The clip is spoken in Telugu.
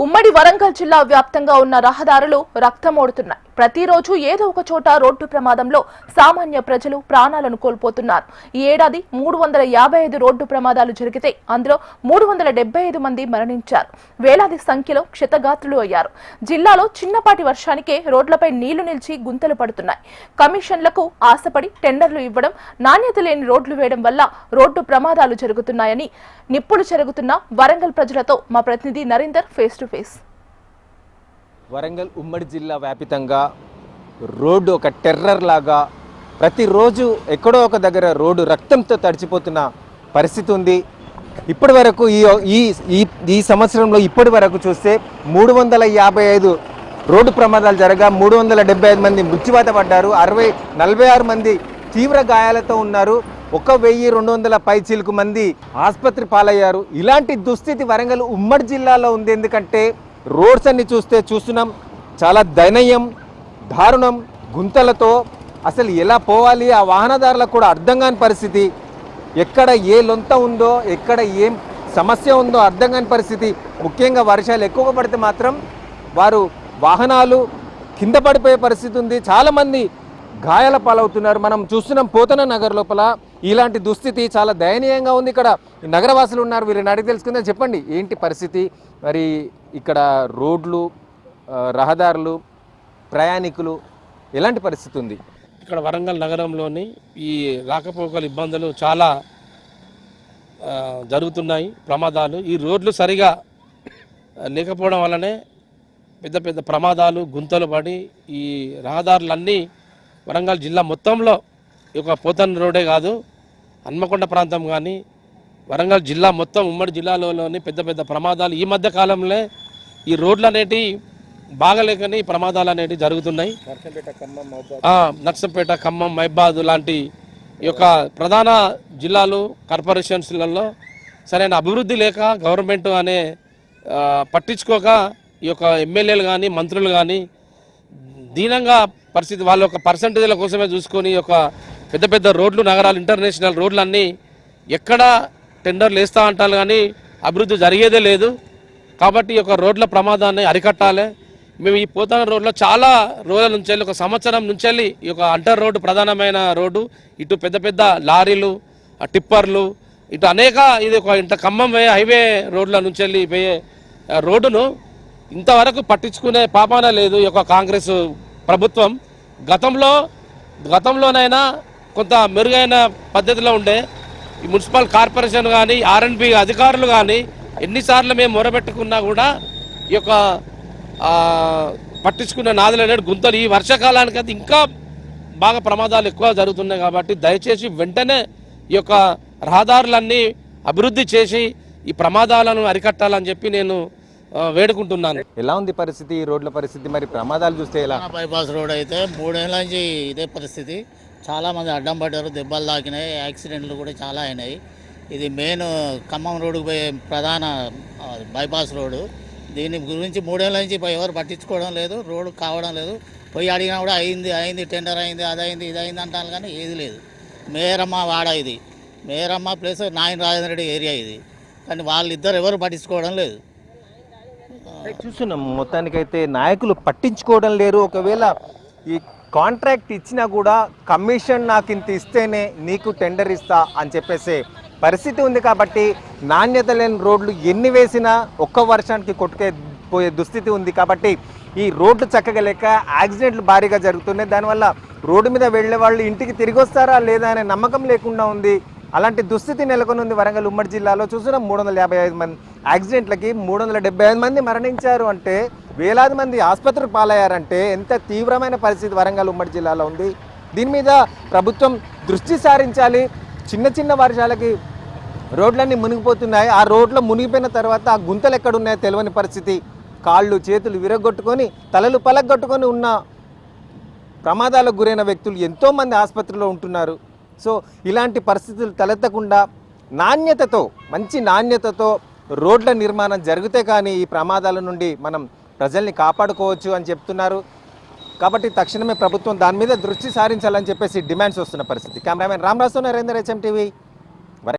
ఉమ్మడి వరంగల్ జిల్లా వ్యాప్తంగా ఉన్న రహదారులు రక్తమోడుతున్నాయి. ప్రతిరోజు ఏదో ఒక చోట రోడ్డు ప్రమాదంలో సామాన్య ప్రజలు ప్రాణాలను కోల్పోతున్నారు. ఈ ఏడాది 355 రోడ్డు ప్రమాదాలు జరిగితే అందులో 375 మంది మరణించారు. వేలాది సంఖ్యలో క్షతగాత్రులు అయ్యారు. జిల్లాలో చిన్నపాటి వర్షానికే రోడ్లపై నీళ్లు నిలిచి గుంతలు పడుతున్నాయి. కమిషన్లకు ఆశపడి టెండర్లు ఇవ్వడం, నాణ్యత లేని రోడ్లు వేయడం వల్ల రోడ్డు ప్రమాదాలు జరుగుతున్నాయని నిప్పులు చెరుగుతున్న వరంగల్ ప్రజలతో మా ప్రతినిధి Narender face to face. Warangal ఉమ్మడి జిల్లా వ్యాపితంగా రోడ్డు ఒక టెర్రర్ లాగా ప్రతిరోజు ఎక్కడో ఒక దగ్గర రోడ్డు రక్తంతో తడిచిపోతున్న పరిస్థితి ఉంది. ఇప్పటి వరకు ఈ సంవత్సరంలో ఇప్పటి వరకు చూస్తే 355 రోడ్డు ప్రమాదాలు జరగా 375 మంది మృత్యువాత పడ్డారు. 46 మంది తీవ్ర గాయాలతో ఉన్నారు. 1200 పైచిలకు మంది ఆసుపత్రి పాలయ్యారు. ఇలాంటి దుస్థితి వరంగల్ ఉమ్మడి జిల్లాలో ఉంది. ఎందుకంటే రోడ్స్ అన్ని చూస్తున్నాం, చాలా దయనీయం, దారుణం, గుంతలతో అసలు ఎలా పోవాలి ఆ వాహనదారులకు కూడా అర్థం కాని పరిస్థితి. ఎక్కడ ఏ లొంత ఉందో, ఎక్కడ ఏం సమస్య ఉందో అర్థం కాని పరిస్థితి. ముఖ్యంగా వర్షాలు ఎక్కువగా పడితే మాత్రం వారు వాహనాలు కింద పడిపోయే పరిస్థితి ఉంది. చాలామంది గాయాల పాలవుతున్నారు. మనం చూస్తున్నాం పోతన నగర్ లోపల ఇలాంటి దుస్థితి చాలా దయనీయంగా ఉంది. ఇక్కడ నగరవాసులు ఉన్నారు, వీరిని అడిగి తెలుసుకుందాం. చెప్పండి, ఏంటి పరిస్థితి? మరి ఇక్కడ రోడ్లు, రహదారులు, ప్రయాణికులు ఎలాంటి పరిస్థితి ఉంది? ఇక్కడ వరంగల్ నగరంలోని ఈ రాకపోకల ఇబ్బందులు చాలా జరుగుతున్నాయి. ప్రమాదాలు ఈ రోడ్లు సరిగా లేకపోవడం వల్లనే పెద్ద పెద్ద ప్రమాదాలు, గుంతలు పడి ఈ రహదారులన్నీ వరంగల్ జిల్లా మొత్తంలో ఈ యొక్క పోతన్ రోడే కాదు, హన్మకొండ ప్రాంతం కానీ వరంగల్ జిల్లా మొత్తం ఉమ్మడి జిల్లాలోని పెద్ద పెద్ద ప్రమాదాలు ఈ మధ్య కాలంలో ఈ రోడ్లు అనేటివి బాగలేకని ప్రమాదాలు అనేటివి జరుగుతున్నాయి. నర్సంపేట, ఖమ్మం, మైబాద్ లాంటి ఈ యొక్క ప్రధాన జిల్లాలు, కార్పొరేషన్స్లలో సరైన అభివృద్ధి లేక గవర్నమెంట్ అనే పట్టించుకోక ఈ యొక్క ఎమ్మెల్యేలు కానీ మంత్రులు కానీ దీనంగా పరిస్థితి వాళ్ళ యొక్క పర్సంటేజ్ల కోసమే చూసుకొని ఒక పెద్ద పెద్ద రోడ్లు, నగరాలు, ఇంటర్నేషనల్ రోడ్లన్నీ ఎక్కడ టెండర్లు వేస్తూ అంటారు కానీ అభివృద్ధి జరిగేదే లేదు. కాబట్టి ఈ యొక్క రోడ్ల ప్రమాదాన్ని అరికట్టాలి. మేము ఈ పోతాన రోడ్లో చాలా రోజుల నుంచి వెళ్ళి, ఒక సంవత్సరం నుంచి వెళ్ళి ఈ యొక్క అంటర్ రోడ్డు ప్రధానమైన రోడ్డు, ఇటు పెద్ద పెద్ద లారీలు, టిప్పర్లు, ఇటు అనేక ఇది ఒక ఇంత ఖమ్మం హైవే రోడ్ల నుంచి వెళ్ళి పోయే రోడ్డును ఇంతవరకు పట్టించుకునే పాపాన లేదు ఈ యొక్క కాంగ్రెస్ ప్రభుత్వం. గతంలోనైనా కొంత మెరుగైన పద్ధతిలో ఉండే ఈ మున్సిపల్ కార్పొరేషన్ కానీ R&B అధికారులు కానీ ఎన్నిసార్లు మేము మొరబెట్టుకున్నా కూడా ఈ యొక్క పట్టించుకునే నాదులనే గుంతలు. ఈ వర్షాకాలానికి అయితే ఇంకా బాగా ప్రమాదాలు ఎక్కువ జరుగుతున్నాయి. కాబట్టి దయచేసి వెంటనే ఈ యొక్క రహదారులన్నీ అభివృద్ధి చేసి ఈ ప్రమాదాలను అరికట్టాలని చెప్పి నేను వేడుకుంటున్నాను. ఎలా ఉంది పరిస్థితి, ఈ రోడ్ల పరిస్థితి? మరి ప్రమాదాలు చూస్తే ఎలా? బైపాస్ రోడ్ అయితే 3 ఏళ్ళ నుంచి ఇదే పరిస్థితి. చాలామంది అడ్డం పడ్డారు, దెబ్బలు తాకినాయి, యాక్సిడెంట్లు కూడా చాలా అయినాయి. ఇది మెయిన్ ఖమ్మం రోడ్డుకు పోయే ప్రధాన బైపాస్ రోడ్డు. దీని గురించి 3 ఏళ్ళ నుంచి ఎవరు పట్టించుకోవడం లేదు, రోడ్డు కావడం లేదు. పోయి అడిగినా కూడా అయింది టెండర్ అయింది, అదైంది ఇదైంది అంటాను కానీ ఏది లేదు. మేరమ్మ వాడ ఇది, మేరమ్మ ప్లస్ నాయన రాజేంద్ర రెడ్డి ఏరియా ఇది, కానీ వాళ్ళిద్దరు ఎవరు పట్టించుకోవడం లేదు. చూస్తున్నాం మొత్తానికైతే నాయకులు పట్టించుకోవడం లేరు. ఒకవేళ ఈ కాంట్రాక్ట్ ఇచ్చినా కూడా కమిషన్ నాకు ఇంత ఇస్తేనే నీకు టెండర్ ఇస్తా అని చెప్పేసే పరిస్థితి ఉంది. కాబట్టి నాణ్యత లేని రోడ్లు ఎన్ని వేసినా ఒక్క వర్షానికి కొట్టుకుపోయే దుస్థితి ఉంది. కాబట్టి ఈ రోడ్లు చక్కగా లేక యాక్సిడెంట్లు భారీగా జరుగుతున్నాయి. దానివల్ల రోడ్డు మీద వెళ్ళే వాళ్ళు ఇంటికి తిరిగి వస్తారా లేదా అనే నమ్మకం లేకుండా ఉంది. అలాంటి దుస్థితి నెలకొని ఉంది వరంగల్ ఉమ్మడి జిల్లాలో. చూస్తున్నాం 355 మంది యాక్సిడెంట్లకి 375 మంది మరణించారు అంటే, వేలాది మంది ఆసుపత్రికి పాలయ్యారంటే ఎంత తీవ్రమైన పరిస్థితి వరంగల్ ఉమ్మడి జిల్లాలో ఉంది. దీని మీద ప్రభుత్వం దృష్టి సారించాలి. చిన్న చిన్న వర్షాలకి రోడ్లన్నీ మునిగిపోతున్నాయి. ఆ రోడ్లో మునిగిపోయిన తర్వాత ఆ గుంతలు ఎక్కడున్నాయో తెలియని పరిస్థితి. కాళ్ళు చేతులు విరగొట్టుకొని, తలలు పలగొట్టుకొని ఉన్న ప్రమాదాలకు గురైన వ్యక్తులు ఎంతోమంది ఆసుపత్రిలో ఉంటున్నారు. సో ఇలాంటి పరిస్థితులు తలెత్తకుండా మంచి నాణ్యతతో రోడ్ల నిర్మాణం జరిగితే కానీ ఈ ప్రమాదాల నుండి మనం ప్రజల్ని కాపాడుకోవచ్చు అని చెప్తున్నారు. కాబట్టి తక్షణమే ప్రభుత్వం దాని మీద దృష్టి సారించాలని చెప్పేసి డిమాండ్స్ వస్తున్న పరిస్థితి. Cameraman Ramaraju, Narender, HM TV.